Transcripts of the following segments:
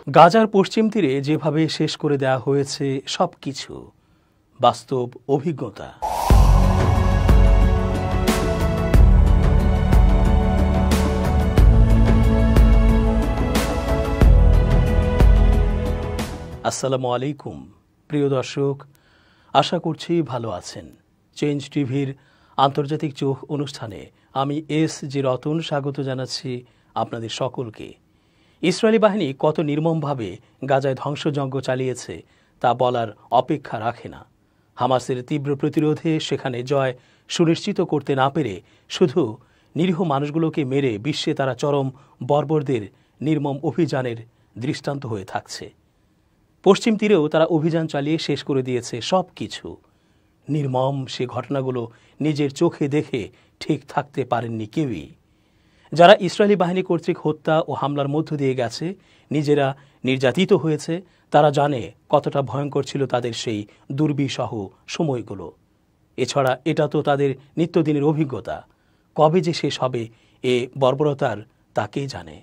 গাজার পশ্চিম তীরে যেভাবে শেষ করে দেয়া হয়েছে সবকিছু বাস্তব অভিজ্ঞতা। আসসালামু আলাইকুম প্রিয় দর্শক, আশা করছি ভালো আছেন। চেঞ্জ টিভির আন্তর্জাতিক চোখ অনুষ্ঠানে আমি জি রতন স্বাগত জানাচ্ছি আপনাদের সকলকে। ইসরায়েলি বাহিনী কত নির্মমভাবে গাজায় ধ্বংসযজ্ঞ চালিয়েছে তা বলার অপেক্ষা রাখে না। হামাসের তীব্র প্রতিরোধে সেখানে জয় সুনিশ্চিত করতে না পেরে শুধু নিরীহ মানুষগুলোকে মেরে বিশ্বে তারা চরম বর্বরদের নির্মম অভিযানের দৃষ্টান্ত হয়ে থাকছে। পশ্চিম তীরেও তারা অভিযান চালিয়ে শেষ করে দিয়েছে সব কিছু। নির্মম সে ঘটনাগুলো নিজের চোখে দেখে ঠিক থাকতে পারেননি কেউই। যারা ইসরায়েলি বাহিনী কর্তৃক হত্যা ও হামলার মধ্য দিয়ে গেছে, নিজেরা নির্যাতিত হয়েছে, তারা জানে কতটা ভয়ঙ্কর ছিল তাদের সেই দুর্বিষহ সময়গুলো। এছাড়া এটা তো তাদের নিত্যদিনের অভিজ্ঞতা। কবে যে শেষ হবে এ বর্বরতার তাকেই জানে।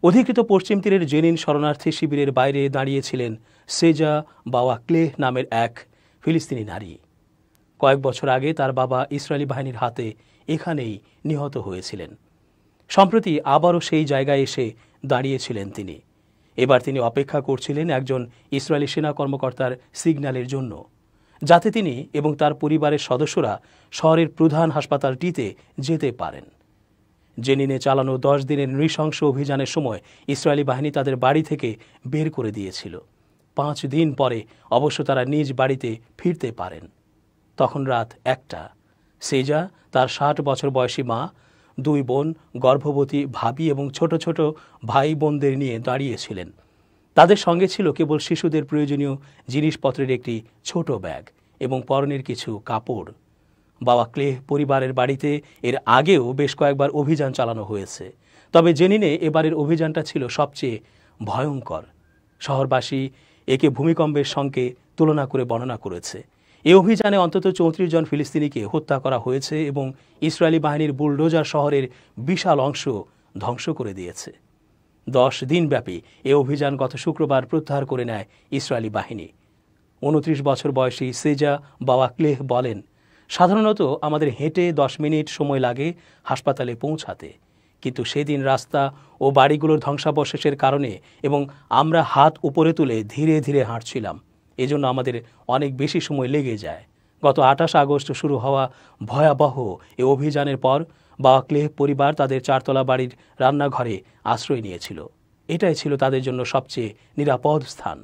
অধিকৃত পশ্চিম তীরের জেনিন শরণার্থী শিবিরের বাইরে দাঁড়িয়েছিলেন সেজা বাওয়াক্লেহ নামের এক ফিলিস্তিনি নারী। কয়েক বছর আগে তার বাবা ইসরায়েলি বাহিনীর হাতে এখানেই নিহত হয়েছিলেন। সম্প্রতি আবারও সেই জায়গায় এসে দাঁড়িয়েছিলেন তিনি। এবার তিনি অপেক্ষা করছিলেন একজন ইসরায়েলি সেনা কর্মকর্তার সিগন্যালের জন্য, যাতে তিনি এবং তার পরিবারের সদস্যরা শহরের প্রধান হাসপাতালটিতে যেতে পারেন। জেনিনে চালানো 10 দিনের নৃশংস অভিযানের সময় ইসরায়েলি বাহিনী তাদের বাড়ি থেকে বের করে দিয়েছিল। 5 দিন পরে অবশ্য তারা নিজ বাড়িতে ফিরতে পারেন। তখন রাত 1টা। সেজা তার 60 বছর বয়সী মা, 2 বোন, গর্ভবতী ভাবি এবং ছোট ছোট ভাই বোনদের নিয়ে দাঁড়িয়েছিলেন। তাদের সঙ্গে ছিল কেবল শিশুদের প্রয়োজনীয় জিনিসপত্রের একটি ছোট ব্যাগ এবং পরনের কিছু কাপড়। বাওয়াক্লেহ পরিবারের বাড়িতে এর আগেও বেশ কয়েকবার অভিযান চালানো হয়েছে, তবে জেনিনে এবারের অভিযানটা ছিল সবচেয়ে ভয়ঙ্কর। শহরবাসী একে ভূমিকম্পের সঙ্গে তুলনা করে বর্ণনা করেছে। এই অভিযানে অন্তত 34 জন ফিলিস্তিনিকে হত্যা করা হয়েছে এবং ইসরায়েলি বাহিনীর বুলডোজার শহরের বিশাল অংশ ধ্বংস করে দিয়েছে। 10 দিনব্যাপী এ অভিযান গত শুক্রবার প্রত্যাহার করে নেয় ইসরায়েলি বাহিনী। 29 বছর বয়সী সেজা বাওয়াক্লেহ বলেন, সাধারণত আমাদের হেঁটে 10 মিনিট সময় লাগে হাসপাতালে পৌঁছাতে, কিন্তু সেদিন রাস্তা ও বাড়িগুলোর ধ্বংসাবশেষের কারণে এবং আমরা হাত উপরে তুলে ধীরে ধীরে হাঁটছিলাম, এজন্য আমাদের অনেক বেশি সময় লেগে যায়। গত 28 আগস্ট শুরু হওয়া ভয়াবহ এ অভিযানের পর বাওয়াক্লেহ পরিবার তাদের 4তলা বাড়ির রান্নাঘরে আশ্রয় নিয়েছিল। এটাই ছিল তাদের জন্য সবচেয়ে নিরাপদ স্থান,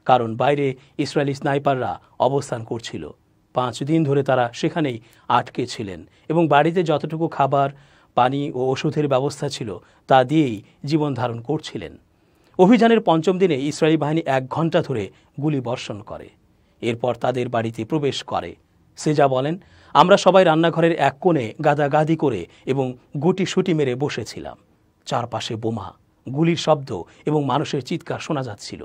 কারণ বাইরে ইসরায়েলি স্নাইপাররা অবস্থান করছিল। 5 দিন ধরে তারা সেখানেই আটকে ছিলেন এবং বাড়িতে যতটুকু খাবার, পানি ও ওষুধের ব্যবস্থা ছিল তা দিয়েই জীবন ধারণ করছিলেন। অভিযানের 5ম দিনে ইসরায়েলি বাহিনী 1 ঘণ্টা ধরে গুলি বর্ষণ করে, এরপর তাদের বাড়িতে প্রবেশ করে। সেজা বলেন, আমরা সবাই রান্নাঘরের এক কোণে গাদাগাদি করে এবং গুটি সুটি মেরে বসেছিলাম। চারপাশে বোমা, গুলির শব্দ এবং মানুষের চিৎকার শোনা যাচ্ছিল।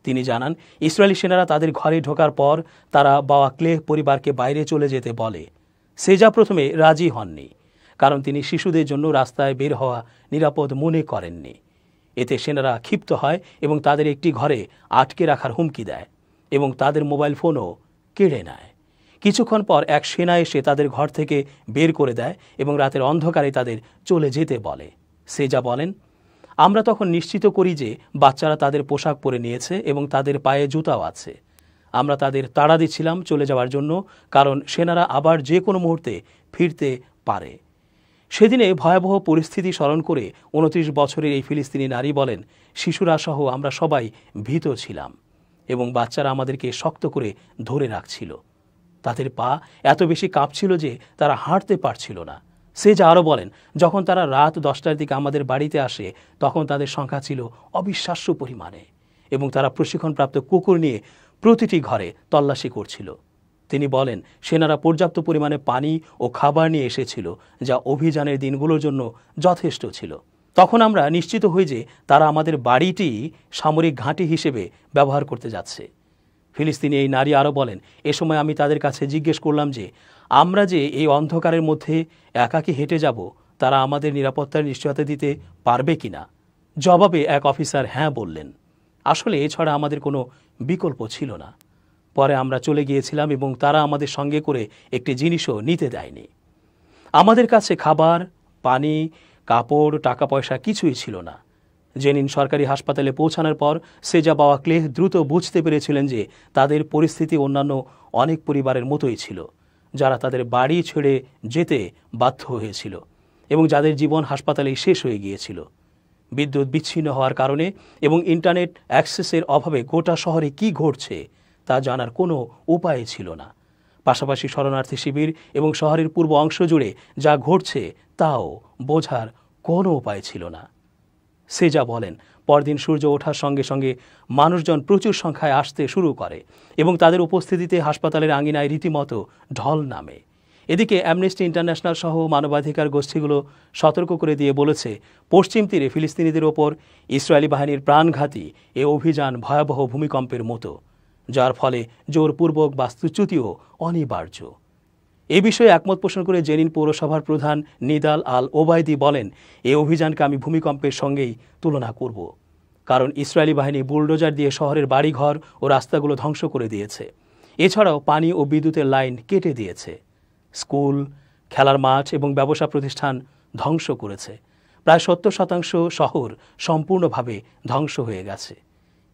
তিনি জানান, ইসরায়েলি সেনারা তাদের ঘরে ঢোকার পর তারা বাওয়াক্লেহ পরিবারকে বাইরে চলে যেতে বলে। সেজা প্রথমে রাজি হননি, কারণ তিনি শিশুদের জন্য রাস্তায় বের হওয়া নিরাপদ মনে করেননি। এতে সেনারা ক্ষিপ্ত হয় এবং তাদের একটি ঘরে আটকে রাখার হুমকি দেয় এবং তাদের মোবাইল ফোনও কেড়ে নেয়। কিছুক্ষণ পর এক সেনা এসে তাদের ঘর থেকে বের করে দেয় এবং রাতের অন্ধকারে তাদের চলে যেতে বলে। সেজা বলেন, আমরা তখন নিশ্চিত করি যে বাচ্চারা তাদের পোশাক পরে নিয়েছে এবং তাদের পায়ে জুতাও আছে। আমরা তাদের তাড়া দিচ্ছিলাম চলে যাওয়ার জন্য, কারণ সেনারা আবার যে কোনো মুহূর্তে ফিরতে পারে। সেদিনে ভয়াবহ পরিস্থিতি স্মরণ করে 29 বছরের এই ফিলিস্তিনি নারী বলেন, শিশুরা সহ আমরা সবাই ভীত ছিলাম এবং বাচ্চারা আমাদেরকে শক্ত করে ধরে রাখছিল। তাদের পা এত বেশি কাঁপছিল যে তারা হাঁটতে পারছিল না। সেজা আরও বলেন, যখন তারা রাত 10টার দিকে আমাদের বাড়িতে আসে তখন তাদের সংখ্যা ছিল অবিশ্বাস্য পরিমাণে এবং তারা প্রশিক্ষণপ্রাপ্ত কুকুর নিয়ে প্রতিটি ঘরে তল্লাশি করছিল। তিনি বলেন, সেনারা পর্যাপ্ত পরিমাণে পানি ও খাবার নিয়ে এসেছিল, যা অভিযানের দিনগুলোর জন্য যথেষ্ট ছিল। তখন আমরা নিশ্চিত হই যে তারা আমাদের বাড়িটি সামরিক ঘাঁটি হিসেবে ব্যবহার করতে যাচ্ছে। ফিলিস্তিনি এই নারী আরও বলেন, এ সময় আমি তাদের কাছে জিজ্ঞেস করলাম যে আমরা যে এই অন্ধকারের মধ্যে একাকী হেঁটে যাব, তারা আমাদের নিরাপত্তার নিশ্চয়তা দিতে পারবে কিনা। জবাবে এক অফিসার হ্যাঁ বললেন। আসলে এছাড়া আমাদের কোনো বিকল্প ছিল না। পরে আমরা চলে গিয়েছিলাম এবং তারা আমাদের সঙ্গে করে একটি জিনিসও নিতে দেয়নি। আমাদের কাছে খাবার, পানি, কাপড়, টাকা পয়সা কিছুই ছিল না। জেনিন সরকারি হাসপাতালে পৌঁছানোর পর সেজা বাওয়াক্লেহ দ্রুত বুঝতে পেরেছিলেন যে তাদের পরিস্থিতি অন্যান্য অনেক পরিবারের মতোই ছিল, যারা তাদের বাড়ি ছেড়ে যেতে বাধ্য হয়েছিল এবং যাদের জীবন হাসপাতালেই শেষ হয়ে গিয়েছিল। বিদ্যুৎ বিচ্ছিন্ন হওয়ার কারণে এবং ইন্টারনেট অ্যাক্সেসের অভাবে গোটা শহরে কি ঘটছে তা জানার কোনো উপায় ছিল না। পাশাপাশি শরণার্থী শিবির এবং শহরের পূর্ব অংশ জুড়ে যা ঘটছে তাও বোঝার কোনো উপায় ছিল না। সেজা বলেন, পরদিন সূর্য ওঠার সঙ্গে সঙ্গে মানুষজন প্রচুর সংখ্যায় আসতে শুরু করে এবং তাদের উপস্থিতিতে হাসপাতালের আঙিনায় রীতিমতো ঢল নামে। এদিকে অ্যামনেস্টি ইন্টারন্যাশনাল সহ মানবাধিকার গোষ্ঠীগুলো সতর্ক করে দিয়ে বলেছে, পশ্চিম তীরে ফিলিস্তিনিদের ওপর ইসরায়েলি বাহিনীর প্রাণঘাতী এ অভিযান ভয়াবহ ভূমিকম্পের মতো, যার ফলে জোরপূর্বক বাস্তুচ্যুতিও অনিবার্য। এ বিষয়ে একমত পোষণ করে জেনিন পৌরসভার প্রধান নিদাল আল ওবায়দি বলেন, এই অভিযানকে আমি ভূমিকম্পের সঙ্গেই তুলনা করব, কারণ ইসরায়েলি বাহিনী বুলডোজার দিয়ে শহরের বাড়িঘর ও রাস্তাগুলো ধ্বংস করে দিয়েছে। এছাড়াও পানি ও বিদ্যুতের লাইন কেটে দিয়েছে। স্কুল, খেলার মাঠ এবং ব্যবসা প্রতিষ্ঠান ধ্বংস করেছে। প্রায় 70% শহর সম্পূর্ণভাবে ধ্বংস হয়ে গেছে।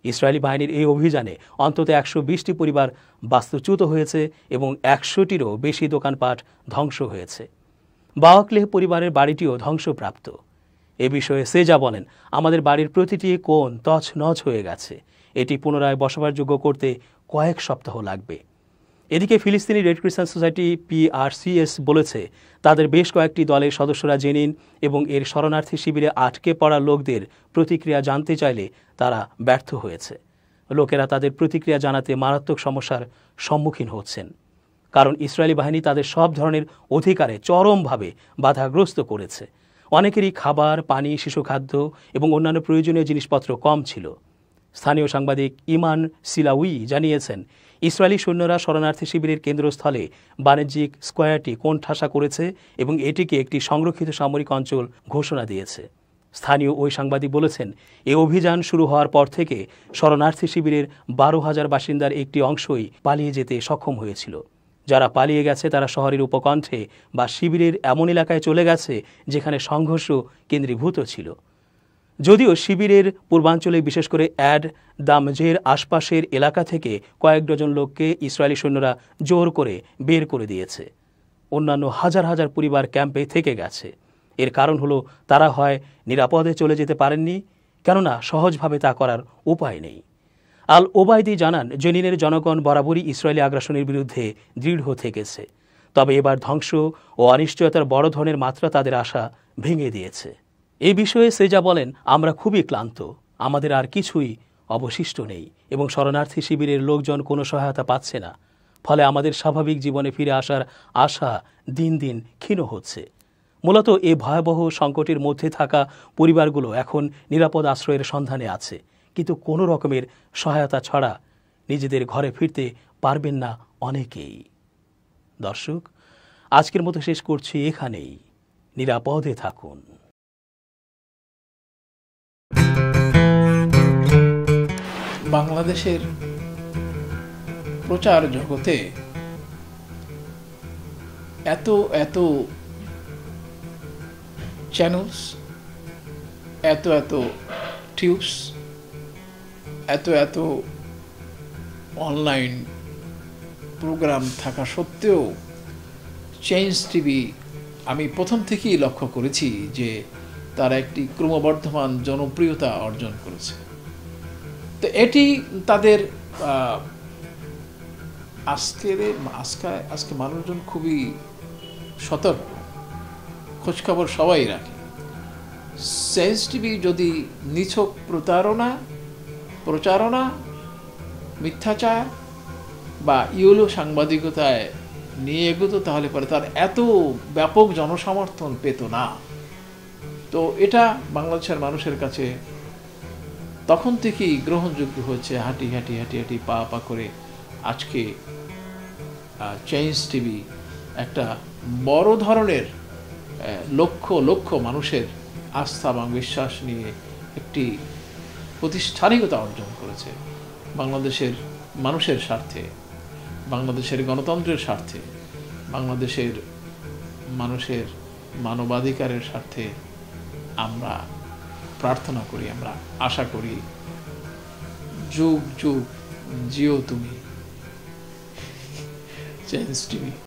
ইসরায়েলি বাহিনীর এই অভিযানে অন্তত 120টি পরিবার বাস্তুচ্যুত হয়েছে এবং 100টিরও বেশি দোকানপাট ধ্বংস হয়েছে। বাওয়াক্লেহ পরিবারের বাড়িটিও ধ্বংসপ্রাপ্ত। এ বিষয়ে সেজা বলেন, আমাদের বাড়ির প্রতিটি কোণ তছনছ হয়ে গেছে। এটি পুনরায় বসবাসযোগ্য করতে কয়েক সপ্তাহ লাগবে। এদিকে ফিলিস্তিনি রেড ক্রিসেন্ট সোসাইটি PRCS বলেছে, তাদের বেশ কয়েকটি দলের সদস্যরা জেনিন এবং এর শরণার্থী শিবিরে আটকে পড়া লোকদের প্রতিক্রিয়া জানতে চাইলে তারা ব্যর্থ হয়েছে। লোকেরা তাদের প্রতিক্রিয়া জানাতে মারাত্মক সমস্যার সম্মুখীন হচ্ছেন, কারণ ইসরায়েলি বাহিনী তাদের সব ধরনের অধিকারে চরমভাবে বাধাগ্রস্ত করেছে। অনেকেরই খাবার, পানি, শিশুখাদ্য এবং অন্যান্য প্রয়োজনীয় জিনিসপত্র কম ছিল। স্থানীয় সাংবাদিক ইমান সিলাউই জানিয়েছেন, ইসরায়েলি সৈন্যরা শরণার্থী শিবিরের কেন্দ্রস্থলে বাণিজ্যিক স্কোয়ারটি কোণঠাসা করেছে এবং এটিকে একটি সংরক্ষিত সামরিক অঞ্চল ঘোষণা দিয়েছে। স্থানীয় ওই সাংবাদিক বলেছেন, এই অভিযান শুরু হওয়ার পর থেকে শরণার্থী শিবিরের 12,000 বাসিন্দার একটি অংশই পালিয়ে যেতে সক্ষম হয়েছিল। যারা পালিয়ে গেছে তারা শহরের উপকণ্ঠে বা শিবিরের এমন এলাকায় চলে গেছে যেখানে সংঘর্ষ কেন্দ্রীভূত ছিল। যদিও শিবিরের পূর্বাঞ্চলে বিশেষ করে অ্যাড দামজের আশপাশের এলাকা থেকে কয়েক ডজন লোককে ইসরায়েলি সৈন্যরা জোর করে বের করে দিয়েছে। অন্যান্য হাজার হাজার পরিবার ক্যাম্পে থেকে গেছে। এর কারণ হলো তারা হয় নিরাপদে চলে যেতে পারেননি, কেননা সহজভাবে তা করার উপায় নেই। আল ওবায়দি জানান, জেনিনের জনগণ বরাবরই ইসরায়েলি আগ্রাসনের বিরুদ্ধে দৃঢ় থেকেছে, তবে এবার ধ্বংস ও অনিশ্চয়তার বড় ধরনের মাত্রা তাদের আশা ভেঙে দিয়েছে। এই বিষয়ে সেজা বলেন, আমরা খুবই ক্লান্ত, আমাদের আর কিছুই অবশিষ্ট নেই এবং শরণার্থী শিবিরের লোকজন কোনো সহায়তা পাচ্ছে না। ফলে আমাদের স্বাভাবিক জীবনে ফিরে আসার আশা দিন দিন ক্ষীণ হচ্ছে। মূলত এই ভয়াবহ সংকটের মধ্যে থাকা পরিবারগুলো এখন নিরাপদ আশ্রয়ের সন্ধানে আছে, কিন্তু কোনো রকমের সহায়তা ছাড়া নিজেদের ঘরে ফিরতে পারবেন না অনেকেই। দর্শক, আজকের মতো শেষ করছি এখানেই। নিরাপদে থাকুন। বাংলাদেশের প্রচার জগতে এত এত চ্যানেলস, এত এত টিউবস, এত এত অনলাইন প্রোগ্রাম থাকা সত্ত্বেও চেঞ্জ টিভি আমি প্রথম থেকেই লক্ষ্য করেছি যে তারা একটি ক্রমবর্ধমান জনপ্রিয়তা অর্জন করেছে। তো এটি তাদের আজকে মানুষজন খুবই সতর্ক, খোঁজখবর সবাই রাখে। চেঞ্জ টিভি যদি নিছক প্রচারণা, মিথ্যাচার বা ইউলো সাংবাদিকতায় নিয়ে এগোতো, তাহলে পরে তার এত ব্যাপক জনসমর্থন পেত না। তো এটা বাংলাদেশের মানুষের কাছে তখন থেকেই গ্রহণযোগ্য হচ্ছে। হাঁটি পা করে আজকে চেঞ্জ টিভি একটা বড় ধরনের লক্ষ লক্ষ মানুষের আস্থা এবং বিশ্বাস নিয়ে একটি প্রতিষ্ঠানিকতা অর্জন করেছে বাংলাদেশের মানুষের স্বার্থে, বাংলাদেশের গণতন্ত্রের স্বার্থে, বাংলাদেশের মানুষের মানবাধিকারের স্বার্থে আমরা প্রার্থনা করি, আমরা আশা করি যুগ যুগ জিও তুমি চেঞ্জ টিভি।